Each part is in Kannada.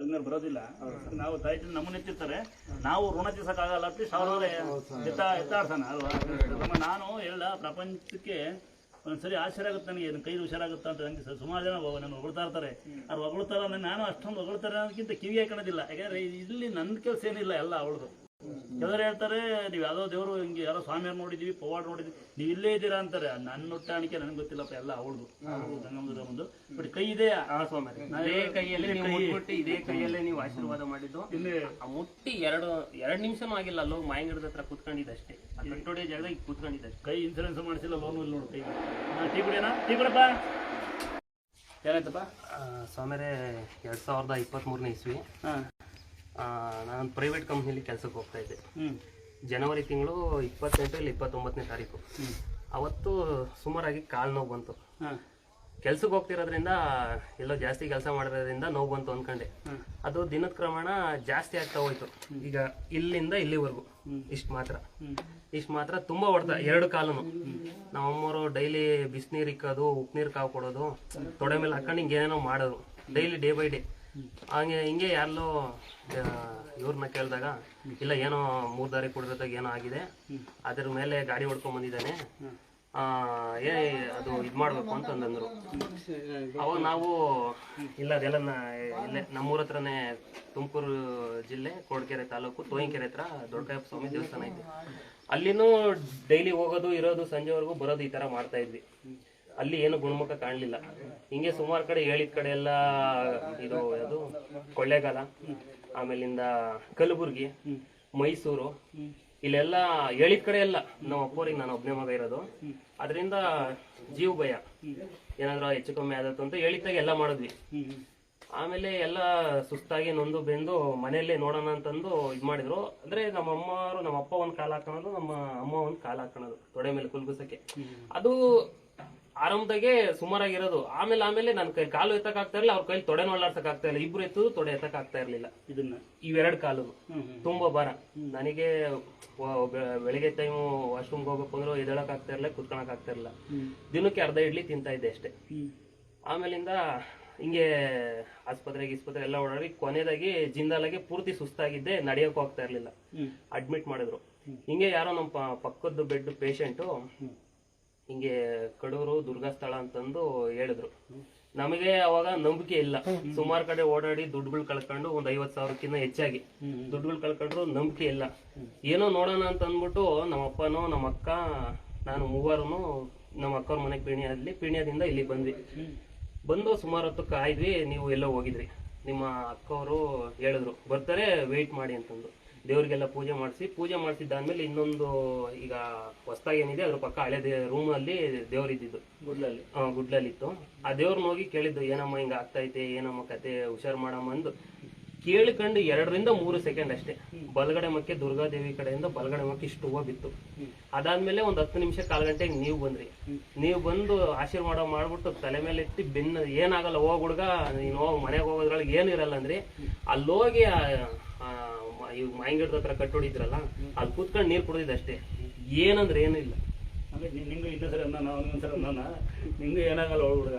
ಅದನ್ನ ಬರೋದಿಲ್ಲ. ನಾವು ತಾಯಿ ನಮ್ಮನ್ನ ಎತ್ತಿರ್ತಾರೆ, ನಾವು ಋಣ ತೀರ್ಸಕ್ಕಾಗಲ್ಲ. ಅಟ್ಲೀಸ್ಟ್ ಅವ್ರವ್ರೆ ಎತ್ತಾಡ್ಸೋಣ ಅಲ್ವಾ. ನಾನು ಎಲ್ಲ ಪ್ರಪಂಚಕ್ಕೆ ಒಂದ್ಸರಿ ಆಶ್ಚರ್ಯ ಆಗುತ್ತೆ ನನಗೆ, ಕೈ ಹುಷಾರಾಗುತ್ತಾ ಅಂತ. ನನಗೆ ಸುಮಾರು ಜನ ನನ್ನ ಹೊಗಳ್ತಾ ಇರ್ತಾರೆ. ಅವ್ರು ಹೊಗಳ್ತಾರ ಅಂದ್ರೆ ನಾನು ಅಷ್ಟೊಂದು ಹೊಗಳ್ತಾರೆ ಅನ್ನೋದಕ್ಕಿಂತ ಕಿವಿ ಹಾಕೋದಿಲ್ಲ. ಯಾಕಂದ್ರೆ ಇಲ್ಲಿ ನನ್ನ ಕೆಲಸ ಏನಿಲ್ಲ, ಎಲ್ಲ ಅವಳದು. ಕೆಲವರು ಹೇಳ್ತಾರೆ ನೀವು ಯಾವುದೋ ದೇವರು ಹಿಂಗೆ ಯಾರೋ ಸ್ವಾಮಿಯವ್ರು ನೋಡಿದ್ವಿ, ಪವಾಡ್ ನೋಡಿದ್ವಿ, ನೀವು ಇಲ್ಲೇ ಇದ್ದೀರಾ ಅಂತಾರೆ. ನನ್ನ ಹೊಟ್ಟಾಣಿಕೆ ನನಗೆ ಗೊತ್ತಿಲ್ಲಪ್ಪ, ಎಲ್ಲ ಅವಳದು. ಗಂಗಮ್ಮದ ಒಂದು ಬಟ್ ಕೈ ಇದೆ ಇದೇ ಕೈಯಲ್ಲಿ ಇದೇ ಕೈಯಲ್ಲೇ ನೀವು ಆಶೀರ್ವಾದ ಮಾಡಿದ್ದು. ಮುಟ್ಟಿ ಎರಡು ನಿಮಿಷನೂ ಆಗಿಲ್ಲ. ಅಲ್ಲೋಗಿ ಮಾಯಂಗಿಡದ ಹತ್ರ ಕೂತ್ಕೊಂಡಿದ್ದೆ ಅಷ್ಟೇ. ಕಟ್ಟೋಡಿ ಜಾಗದಾಗ ಕೂತ್ಕೊಂಡಿದ್ದೆ. ಕೈ ಇನ್ಸೂರೆನ್ಸ್ ಮಾಡಿಸಿಲ್ಲ, ಲೋನ್ ಇಲ್ಲಿ ನೋಡು ಕೈ. ಟೀ ಕುಡಿಯೋಣ? ಟೀ ಕೊಡಪ್ಪ. ಏನಾಯ್ತಪ್ಪ? ಸ್ವಾಮಿಯರೇ 2023ನೇ ಇಸ್ವಿ ನಾನು ಪ್ರೈವೇಟ್ ಕಂಪ್ನಿಲಿ ಕೆಲಸಕ್ಕೆ ಹೋಗ್ತಾ ಇದ್ದೆ. ಜನವರಿ ತಿಂಗಳು 28 ಇಲ್ಲ 29ನೇ ತಾರೀಕು. ಅವತ್ತು ಸುಮಾರಾಗಿ ಕಾಲು ನೋವು ಬಂತು. ಕೆಲ್ಸಕ್ಕೆ ಹೋಗ್ತಿರೋದ್ರಿಂದ ಎಲ್ಲೋ ಜಾಸ್ತಿ ಕೆಲಸ ಮಾಡಿರೋದ್ರಿಂದ ನೋವು ಬಂತು ಅಂದ್ಕೊಂಡೆ. ಅದು ದಿನದ ಕ್ರಮಣ ಜಾಸ್ತಿ ಆಗ್ತಾ ಹೋಯ್ತು. ಈಗ ಇಲ್ಲಿಂದ ಇಲ್ಲಿವರೆಗೂ ಇಷ್ಟು ಮಾತ್ರ ತುಂಬಾ ಹೊಡ್ತಾ. 2 ಕಾಲನು ನಮ್ಮಮ್ಮವರು ಡೈಲಿ ಬಿಸಿನೀರು ಇಕ್ಕೋದು, ಉಪ್ಪುನೀರು ಕಾವು ಕೊಡೋದು, ತೊಡೆ ಮೇಲೆ ಹಾಕೊಂಡು ಹಿಂಗೇನೇನೋ ಮಾಡೋದು ಡೈಲಿ, ಡೇ ಬೈ ಡೇ. ಹಿಂಗೆ ಯಾರಲ್ಲೋ ಇವ್ರನ್ನ ಕೇಳಿದಾಗ ಇಲ್ಲ ಏನೋ 3 ದಾರಿ ಕುಡಿದಾಗ ಏನೋ ಆಗಿದೆ, ಅದ್ರ ಮೇಲೆ ಗಾಡಿ ಹೊಡ್ಕೊಂಡ್ ಬಂದಿದ್ದಾನೆ, ಅದು ಇದು ಮಾಡ್ಬೇಕು ಅಂತಂದ್ರು. ಅವಾಗ ನಾವು ಇಲ್ಲ ಅದೆಲ್ಲ ಇಲ್ಲೇ ನಮ್ಮೂರ ಹತ್ರನೇ, ತುಮಕೂರು ಜಿಲ್ಲೆ ಕೊರಟಗೆರೆ ತಾಲೂಕು ತೋಯಿಂಕೆರೆ ಹತ್ರ ದೊಡ್ಡಕಾಯಪ್ಪ ಸ್ವಾಮಿ ದೇವಸ್ಥಾನ ಇದೆ. ಅಲ್ಲಿನೂ ಡೈಲಿ ಹೋಗೋದು, ಇರೋದು, ಸಂಜೆವರೆಗೂ ಬರೋದು, ಈ ತರ ಮಾಡ್ತಾ ಇದ್ವಿ. ಅಲ್ಲಿ ಏನು ಗುಣಮುಖ ಕಾಣಲಿಲ್ಲ. ಹಿಂಗೆ ಸುಮಾರು ಕಡೆ ಹೇಳಿದ ಕಡೆ ಎಲ್ಲ ಇದು ಅದು ಕೊಳ್ಳೇಗಾಲ, ಆಮೇಲಿಂದ ಕಲಬುರ್ಗಿ, ಮೈಸೂರು, ಇಲ್ಲೆಲ್ಲ ಹೇಳಿದ ಕಡೆ ಎಲ್ಲ ನಮ್ಮ ಅಪ್ಪವ್ರಿಗೆ ನಾನು ಒಬ್ಬನೇ ಮಗ ಇರೋದು. ಅದರಿಂದ ಜೀವ ಭಯ, ಏನಾದ್ರು ಹೆಚ್ಚು ಕಮ್ಮಿ ಆದತ್ತು ಅಂತ ಹೇಳಿದಾಗ ಎಲ್ಲ ಮಾಡಿದ್ವಿ. ಆಮೇಲೆ ಎಲ್ಲ ಸುಸ್ತಾಗಿ ನೊಂದು ಬೆಂದು ಮನೆಯಲ್ಲೇ ನೋಡೋಣ ಅಂತಂದು ಇದು ಮಾಡಿದ್ರು. ಅಂದ್ರೆ ನಮ್ಮ ಅಪ್ಪ ಒಂದ್ ಕಾಲು ಹಾಕೋದು, ನಮ್ಮ ಅಮ್ಮ ಒಂದ್ ಕಾಲು ಹಾಕೋದು ತೊಡೆ ಮೇಲೆ ಕುಲ್ಗುಸಕ್ಕೆ. ಅದು ಆರಂಭದಾಗೆ ಸುಮಾರಾಗಿರೋದು. ಆಮೇಲೆ ನನ್ನ ಕೈ ಕಾಲು ಎತ್ತಕ್ ಆಗ್ತಾ ಇರಲಿಲ್ಲ, ಅವ್ರ ಕೈಲಿ ತೊಡೆ ನೋಡ್ಲಾಡ್ಸಕ್ ಆಗ್ತಾ ಇಲ್ಲ. ಇಬ್ರು ಎತ್ತದು ತೊಡೆ ಎತ್ತಕ್ ಆಗ್ತಾ ಇರ್ಲಿಲ್ಲ. ಇವೆರಡು ಕಾಲು ತುಂಬಾ ಭಾರ. ನನಗೆ ಬೆಳಿಗ್ಗೆ ಟೈಮು ವಾಶ್ರೂಮ್ಗೆ ಹೋಗ್ಬೇಕು ಅಂದ್ರೆ ಎದಳಕ್ ಆಗ್ತಾ ಇರಲಿಲ್ಲ, ಕುತ್ಕೊಳಕ್ ಆಗ್ತಾ ಇರಲಿಲ್ಲ. ದಿನಕ್ಕೆ ಅರ್ಧ ಇಡ್ಲಿ ತಿಂತಾ ಇದ್ದೆ ಅಷ್ಟೇ. ಆಮೇಲಿಂದ ಹಿಂಗೆ ಆಸ್ಪತ್ರೆಗೆ ಎಲ್ಲ ಓಡಾಡಿ ಕೊನೆದಾಗಿ ಜಿಂದಾಲಾಗಿ ಪೂರ್ತಿ ಸುಸ್ತಾಗಿದ್ದೆ, ನಡೆಯೋಕೆ ಹೋಗ್ತಾ ಇರ್ಲಿಲ್ಲ. ಅಡ್ಮಿಟ್ ಮಾಡಿದ್ರು. ಹಿಂಗೆ ಯಾರೋ ನಮ್ಮ ಪಕ್ಕದ ಬೆಡ್ ಪೇಷಂಟು ಹಿಂಗೆ ಕಡೂರು ದುರ್ಗಾಸ್ಥಳ ಅಂತಂದು ಹೇಳಿದ್ರು. ನಮಗೆ ಅವಾಗ ನಂಬಿಕೆ ಇಲ್ಲ. ಸುಮಾರು ಕಡೆ ಓಡಾಡಿ ದುಡ್ಡುಗಳು ಕಳ್ಕೊಂಡು ಒಂದ್ 50,000ಕ್ಕಿಂತ ಹೆಚ್ಚಾಗಿ ದುಡ್ಡುಗಳು ಕಳ್ಕೊಂಡ್ರು ನಂಬಿಕೆ ಇಲ್ಲ. ಏನೋ ನೋಡೋಣ ಅಂತ ಅಂದ್ಬಿಟ್ಟು ನಮ್ಮ ಅಪ್ಪನೋ, ನಮ್ಮ ಅಕ್ಕ, ನಾನು ಮೂವರೂ ನಮ್ಮ ಅಕ್ಕವ್ರ ಮನೆಗೆ ಪೀಣ್ಯದಿಂದ ಇಲ್ಲಿಗೆ ಬಂದು ಸುಮಾರು ಹೊತ್ತು ಕಾಯ್ದ್ವಿ. ನೀವು ಎಲ್ಲೋ ಹೋಗಿದ್ರಿ, ನಿಮ್ಮ ಅಕ್ಕವರು ಹೇಳಿದ್ರು ಬರ್ತಾರೆ ವೆಯ್ಟ್ ಮಾಡಿ ಅಂತಂದು. ದೇವ್ರಿಗೆಲ್ಲ ಪೂಜೆ ಮಾಡಿಸಿದ್ದಾದ್ಮೇಲೆ ಇನ್ನೊಂದು ಈಗ ಹೊಸದಾಗಿ ಏನಿದೆ ಅದ್ರ ಪಕ್ಕ ಹಳೆ ರೂಮ್ ಅಲ್ಲಿ ದೇವ್ರ ಇದ್ದಿದ್ದು ಗುಡ್ಲಲ್ಲಿ ಇತ್ತು. ಆ ದೇವ್ರನ್ನ ಹೋಗಿ ಕೇಳಿದ್ದು, ಏನಮ್ಮ ಹಿಂಗ ಆಗ್ತೈತೆ, ಏನಮ್ಮ ಕತೆ, ಹುಷಾರ್ ಮಾಡಮ್ಮ ಅಂದು ಕೇಳ್ಕೊಂಡು 2 ರಿಂದ 3 ಸೆಕೆಂಡ್ ಅಷ್ಟೇ. ಬಲಗಡೆ ಮಕ್ಕೆ ದುರ್ಗಾದೇವಿ ಕಡೆಯಿಂದ ಬಲಗಡೆ ಮಕ್ಕೆ ಇಷ್ಟು ಹೂವು ಬಿತ್ತು. ಅದಾದ್ಮೇಲೆ ಒಂದ್ 10 ನಿಮಿಷ 1/4 ಗಂಟೆಗೆ ನೀವು ಬಂದ್ರಿ. ನೀವು ಬಂದು ಆಶೀರ್ವಾದ ಮಾಡ್ಬಿಟ್ಟು ತಲೆ ಮೇಲೆ ಎತ್ತಿ ಬೆನ್ನ ಏನಾಗಲ್ಲ, ಹೋಗ್ ಹುಡ್ಗ ನೀನು ಹೋಗಿ ಮನೆಗೆ ಹೋಗೋದ್ರೊಳಗೆ ಏನು ಇರಲ್ಲ ಅಂದ್ರಿ. ಅಲ್ಲೋಗಿ ಇವ್ ಮಾಯಂಗಿಡದ ಹತ್ರ ಕಟ್ಟೊಡಿದ್ರಲ್ಲ, ಅಲ್ಲಿ ಕೂತ್ಕೊಂಡು ನೀರ್ ಕುಡಿದಿದ್ದೆ ಅಷ್ಟೇ. ಏನಂದ್ರೆ ಏನು ಇಲ್ಲ. ನಿಂಗೂ ಇನ್ನೊಂದ್ಸರಿ ನಿಂಗೂ ಏನಾಗಲ್ಲ ಹುಡುಗ.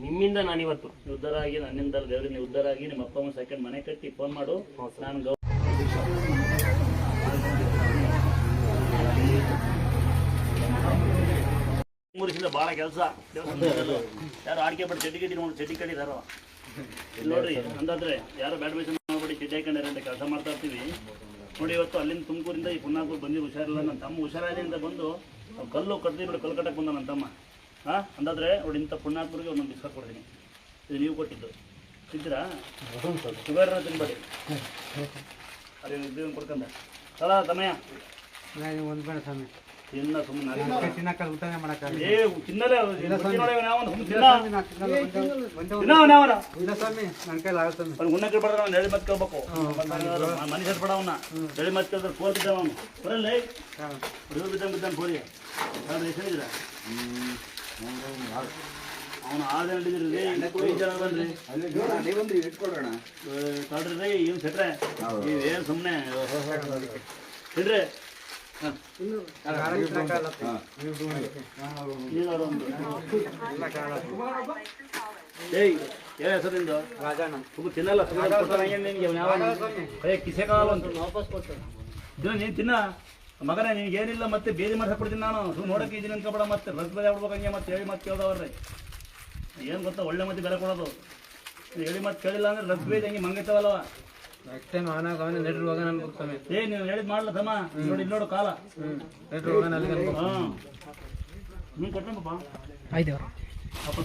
ನಿಮ್ಮಿಂದ ನಾನಿವತ್ತು ಉದ್ಧಾರ ಆಗಿ, ನನ್ನಿಂದ ದೇವ್ರಿಗೆ ನೀವು ಉದ್ಧಾರ ಆಗಿ, ನಿಮ್ಮ ಅಪ್ಪ ಒಂದು ಸೆಕೆಂಡ್ ಮನೆ ಕಟ್ಟಿ ಫೋನ್ ಮಾಡು. ನಾನು 3 ದಿವಸದಿಂದ ಭಾಳ ಕೆಲಸ. ಯಾರು ಆಡಿಕೆ ಬಿಟ್ಟು ಚಡ್ಡಿ ಕಟ್ಟಿದಾರೋ ಇಲ್ಲಿ ನೋಡ್ರಿ. ಅಂತಂದ್ರೆ ಯಾರು ಬ್ಯಾಡ್ ಬೇಷನ್ ಮಾಡ್ಬಿಟ್ಟು ಚಡ್ಡಿ ಹಾಕೊಂಡ್ರೆ ಅಂತ ಕೆಲಸ ಮಾಡ್ತಾ ಇರ್ತೀವಿ ನೋಡಿ. ಇವತ್ತು ಅಲ್ಲಿಂದ ತುಮಕೂರಿಂದ ಈ ಪುನ್ನಾಪುರ ಬಂದು ಹುಷಾರಿಲ್ಲ. ನನ್ನ ತಮ್ಮ ಹುಷಾರಾದಿಂದ ಬಂದು ಕಲ್ಲು ಕಟ್ಟಿ ಬಿಟ್ಟು ಕಲ್ಲು ಕಟ್ಟಕ್ಕೆ ಬಂದ ನನ್ನ ತಮ್ಮ. ಅಂದಾದ್ರೆ ನೋಡಿ, ಇಂಥ ಪುನ್ನಾಪುರಿಗೆ ಒಂದೊಂದು ಬಿಸ್ಕಟ್ ಕೊಡ್ತೀನಿ. ಇದು ನೀವು ಕೊಟ್ಟಿದ್ದು ತಿಂತೀರಾ? ಶುಗರ್ ತಿನ್ಬೇಡಿ. ಅದೇ ಇದನ್ನು ಕೊಡ್ಕಂದ ಅಲ್ಲ ತಮ್ಮಯ್ಯ ತಿನ್ನ ಸುಮ್ಮನೆ ತಿನ್ನಲೇ ಉಣ್ಣಕ್ಕೆ ಬಿಡ್ರ ಅವ್ನು ಎಳಿ ಮತ್ ಕೇಳ್ಬೇಕು. ಮನುಷ್ಯ ಬಿಡ ಅವನ್ನ ಎಳಿ ಮತ್ ಕೇಳಿದ್ರೆ ಫೋರ್ ಬಿದ್ದಾವ ಅವನು ಬರಲ್ಲ ಬಿದ್ದಾನೆ ಫೋರಿ ಹೇಳಿದ್ರ ಅವನು 6 ಜನ ಹಿಡಿದ್ರಿ, 5 ಜನ ಬಂದ್ರಿ ಕಾಡ್ರಿ. ಏನು ಸೆಟ್ರೆ ಏನು ಸುಮ್ಮನೆ ತಿನ್ರಿ. ಏನು ಹೆಸರು ನಿಂದು ರಾಜಣ್ಣ ತುಂಬ ತಿನ್ನಲ್ಲ ನಿನಗೆ ಯಾವ ಕಿಸೆ ಕಾಲ ಅಂತ ವಾಪಸ್ ಕೊಟ್ಟು ಇದು ನೀನು ತಿನ್ನ ಮಗನೇ ನಿನಗೆ ಏನಿಲ್ಲ ಮತ್ತೆ ಬೇರೆ ಮಾಡಿ ಹಾಕ್ಬಿಡ್ತೀನಿ ನಾನು ನೋಡಕ್ಕೆ ಇದೀನಿ ಅನ್ಕೋಬೇಡ ಮತ್ತೆ ರಸ್ ಬೆಲೆ ಆಗ್ಬಿಡ್ಬೇಕಂಗೆ ಮತ್ತೆ ಹೇಳಿ ಮತ್ತೆ ಕೇಳ್ದವ್ರೆ ಏನು ಗೊತ್ತಾ ಒಳ್ಳೆ ಮತ್ತೆ ಬೆಲೆ ಕೊಡೋದು ಹೇಳಿ ಮತ್ತೆ ಕೇಳಿಲ್ಲ ಅಂದ್ರೆ ರಸ್ ಬೇಯ್ದು ಹಂಗೆ ಮಂಗೈತವಲ್ಲವ ನೆಕ್ಸ್ಟ್ ಟೈಮ್ ಅವನಾಗ ಅವನೇ ನೆಟ್ರು ಹೋಗೋಣ ಅನ್ಬಿಡ್ತಾನೆ ನೀನು ಹೇಳಿದ್ ಮಾಡ್ಲ ತಮ್ಮ ನೋಡಿ ಇಲ್ಲಿ ನೋಡು ಕಾಲ ನೆಟ್ರು ಹೋಗೋಣ ಅಲ್ಲಿಗೆ ಹಾಂ ನೀನು ಕೊಟ್ಟನಪ್ಪ ಆಯ್ತು ಅಪ್ಪ